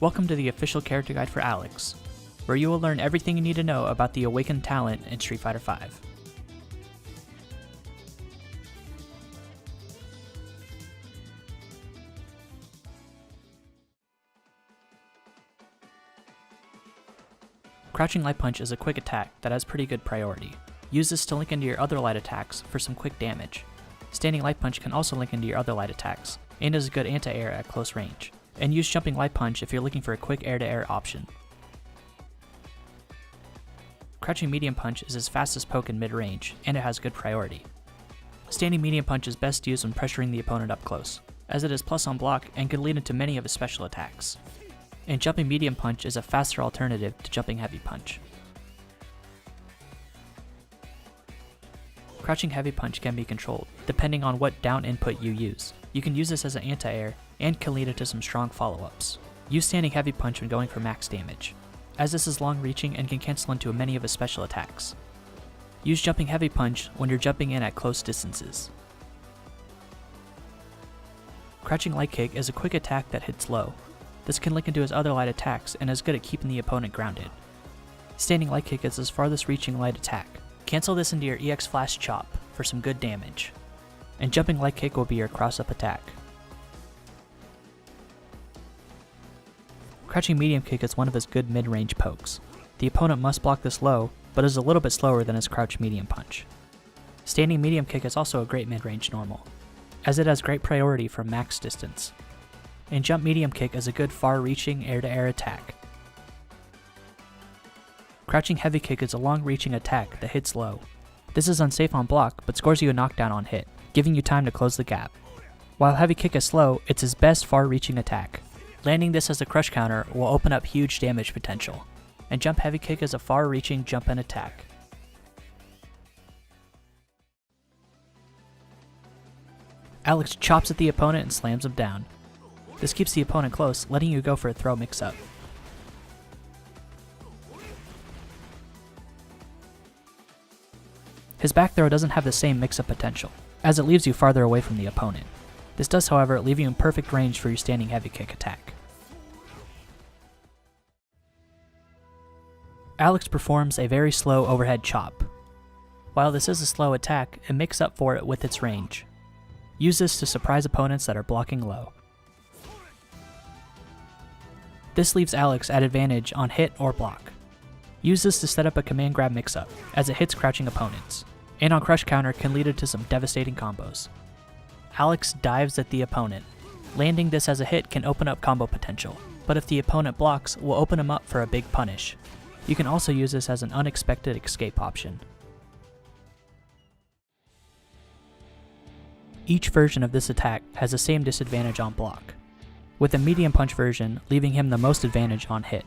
Welcome to the official character guide for Alex, where you will learn everything you need to know about the awakened talent in Street Fighter V. Crouching Light Punch is a quick attack that has pretty good priority. Use this to link into your other light attacks for some quick damage. Standing Light Punch can also link into your other light attacks, and is a good anti-air at close range. And use Jumping Light Punch if you're looking for a quick air-to-air option. Crouching Medium Punch is his fastest poke in mid-range, and it has good priority. Standing Medium Punch is best used when pressuring the opponent up close, as it is plus on block and can lead into many of his special attacks. And Jumping Medium Punch is a faster alternative to Jumping Heavy Punch. Crouching Heavy Punch can be controlled, depending on what down input you use. You can use this as an anti-air, and can lead into some strong follow-ups. Use Standing Heavy Punch when going for max damage, as this is long-reaching and can cancel into many of his special attacks. Use Jumping Heavy Punch when you're jumping in at close distances. Crouching Light Kick is a quick attack that hits low. This can link into his other light attacks and is good at keeping the opponent grounded. Standing Light Kick is his farthest reaching light attack. Cancel this into your EX Flash Chop for some good damage. And Jumping Light Kick will be your cross-up attack. Crouching Medium Kick is one of his good mid-range pokes. The opponent must block this low, but is a little bit slower than his Crouch Medium Punch. Standing Medium Kick is also a great mid-range normal, as it has great priority from max distance. And Jump Medium Kick is a good far-reaching air-to-air attack. Crouching Heavy Kick is a long-reaching attack that hits low. This is unsafe on block, but scores you a knockdown on hit, giving you time to close the gap. While Heavy Kick is slow, it's his best far-reaching attack. Landing this as a crush counter will open up huge damage potential, and Jump Heavy Kick is a far-reaching jump and attack. Alex chops at the opponent and slams him down. This keeps the opponent close, letting you go for a throw mix-up. His back throw doesn't have the same mix-up potential, as it leaves you farther away from the opponent. This does, however, leave you in perfect range for your Standing Heavy Kick attack. Alex performs a very slow overhead chop. While this is a slow attack, it makes up for it with its range. Use this to surprise opponents that are blocking low. This leaves Alex at advantage on hit or block. Use this to set up a command grab mix-up, as it hits crouching opponents, and on crush counter can lead into some devastating combos. Alex dives at the opponent. Landing this as a hit can open up combo potential, but if the opponent blocks, will open him up for a big punish. You can also use this as an unexpected escape option. Each version of this attack has the same disadvantage on block, with the Medium Punch version leaving him the most advantage on hit.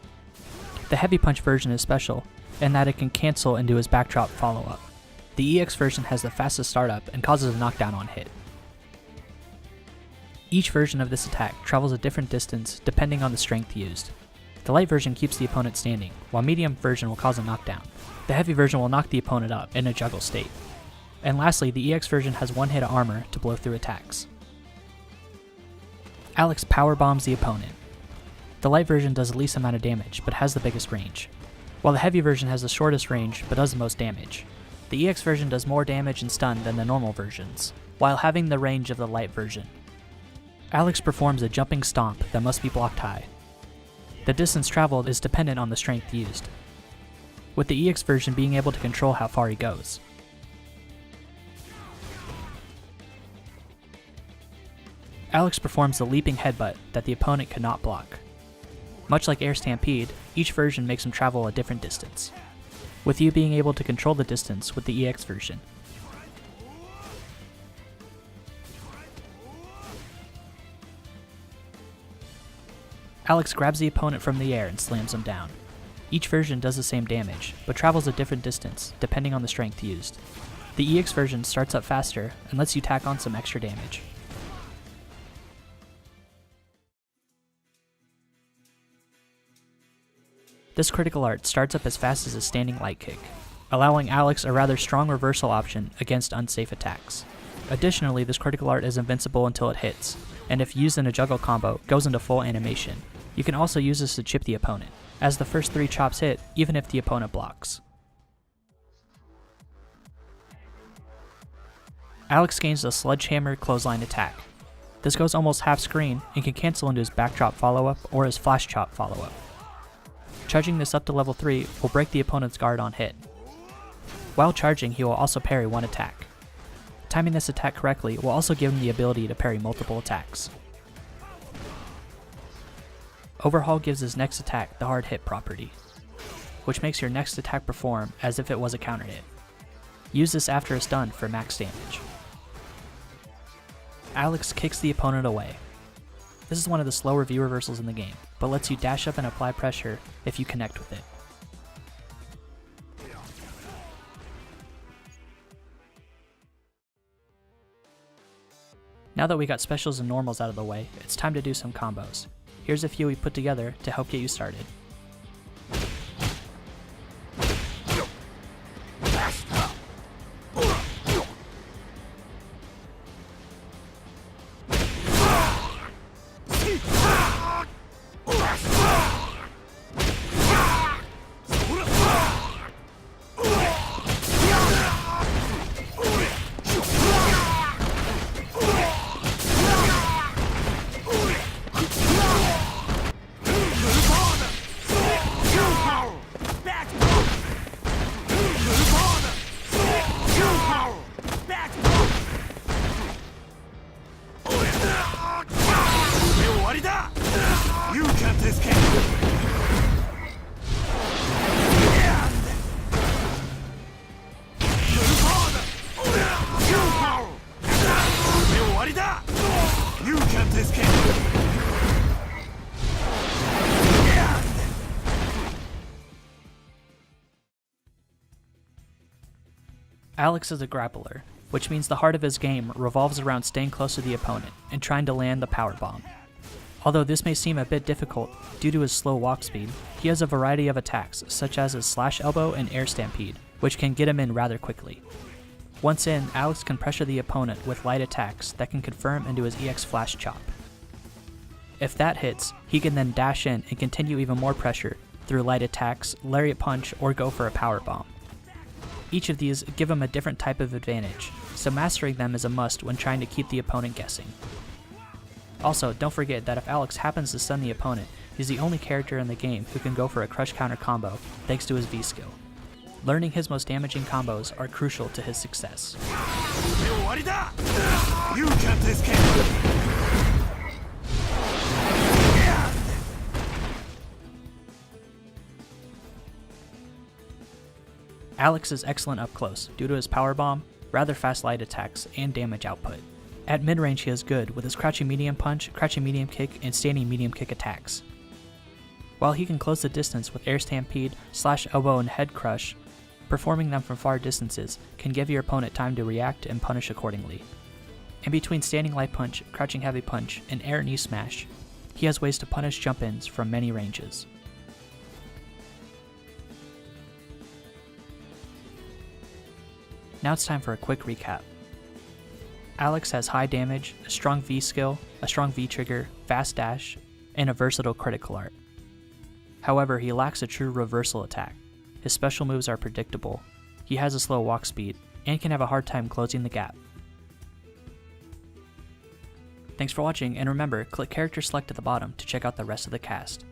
The Heavy Punch version is special, in that it can cancel into his backdrop follow-up. The EX version has the fastest startup and causes a knockdown on hit. Each version of this attack travels a different distance depending on the strength used. The light version keeps the opponent standing, while medium version will cause a knockdown. The heavy version will knock the opponent up in a juggle state. And lastly, the EX version has one hit of armor to blow through attacks. Alex power bombs the opponent. The light version does the least amount of damage, but has the biggest range, while the heavy version has the shortest range, but does the most damage. The EX version does more damage and stun than the normal versions, while having the range of the light version. Alex performs a jumping stomp that must be blocked high. The distance traveled is dependent on the strength used, with the EX version being able to control how far he goes. Alex performs the leaping headbutt that the opponent cannot block. Much like Air Stampede, each version makes him travel a different distance, with you being able to control the distance with the EX version. Alex grabs the opponent from the air and slams him down. Each version does the same damage, but travels a different distance depending on the strength used. The EX version starts up faster and lets you tack on some extra damage. This critical art starts up as fast as a Standing Light Kick, allowing Alex a rather strong reversal option against unsafe attacks. Additionally, this critical art is invincible until it hits, and if used in a juggle combo, goes into full animation. You can also use this to chip the opponent, as the first 3 chops hit even if the opponent blocks. Alex gains the Sledgehammer Clothesline attack. This goes almost half screen and can cancel into his backdrop follow-up or his flash chop follow-up. Charging this up to level 3 will break the opponent's guard on hit. While charging, he will also parry one attack. Timing this attack correctly will also give him the ability to parry multiple attacks. Overhaul gives his next attack the hard hit property, which makes your next attack perform as if it was a counter hit. Use this after a stun for max damage. Alex kicks the opponent away. This is one of the slower V reversals in the game, but lets you dash up and apply pressure if you connect with it. Now that we got specials and normals out of the way, it's time to do some combos. Here's a few we put together to help get you started. You can't escape! You can't escape! Alex is a grappler, which means the heart of his game revolves around staying close to the opponent and trying to land the power bomb. Although this may seem a bit difficult due to his slow walk speed, he has a variety of attacks such as his slash elbow and air stampede, which can get him in rather quickly. Once in, Alex can pressure the opponent with light attacks that can confirm into his EX flash chop. If that hits, he can then dash in and continue even more pressure through light attacks, lariat punch, or go for a power bomb. Each of these give him a different type of advantage, so mastering them is a must when trying to keep the opponent guessing. Also, don't forget that if Alex happens to stun the opponent, he's the only character in the game who can go for a crush counter combo thanks to his V skill. Learning his most damaging combos are crucial to his success. You can't escape! Alex is excellent up close due to his power bomb, rather fast light attacks, and damage output. At mid-range he is good with his crouching medium punch, crouching medium kick, and standing medium kick attacks. While he can close the distance with air stampede, slash elbow, and head crush, performing them from far distances can give your opponent time to react and punish accordingly. In between standing light punch, crouching heavy punch, and air knee smash, he has ways to punish jump-ins from many ranges. Now it's time for a quick recap. Alex has high damage, a strong V skill, a strong V trigger, fast dash, and a versatile critical art. However, he lacks a true reversal attack. His special moves are predictable, he has a slow walk speed, and can have a hard time closing the gap. Thanks for watching, and remember, click character select at the bottom to check out the rest of the cast.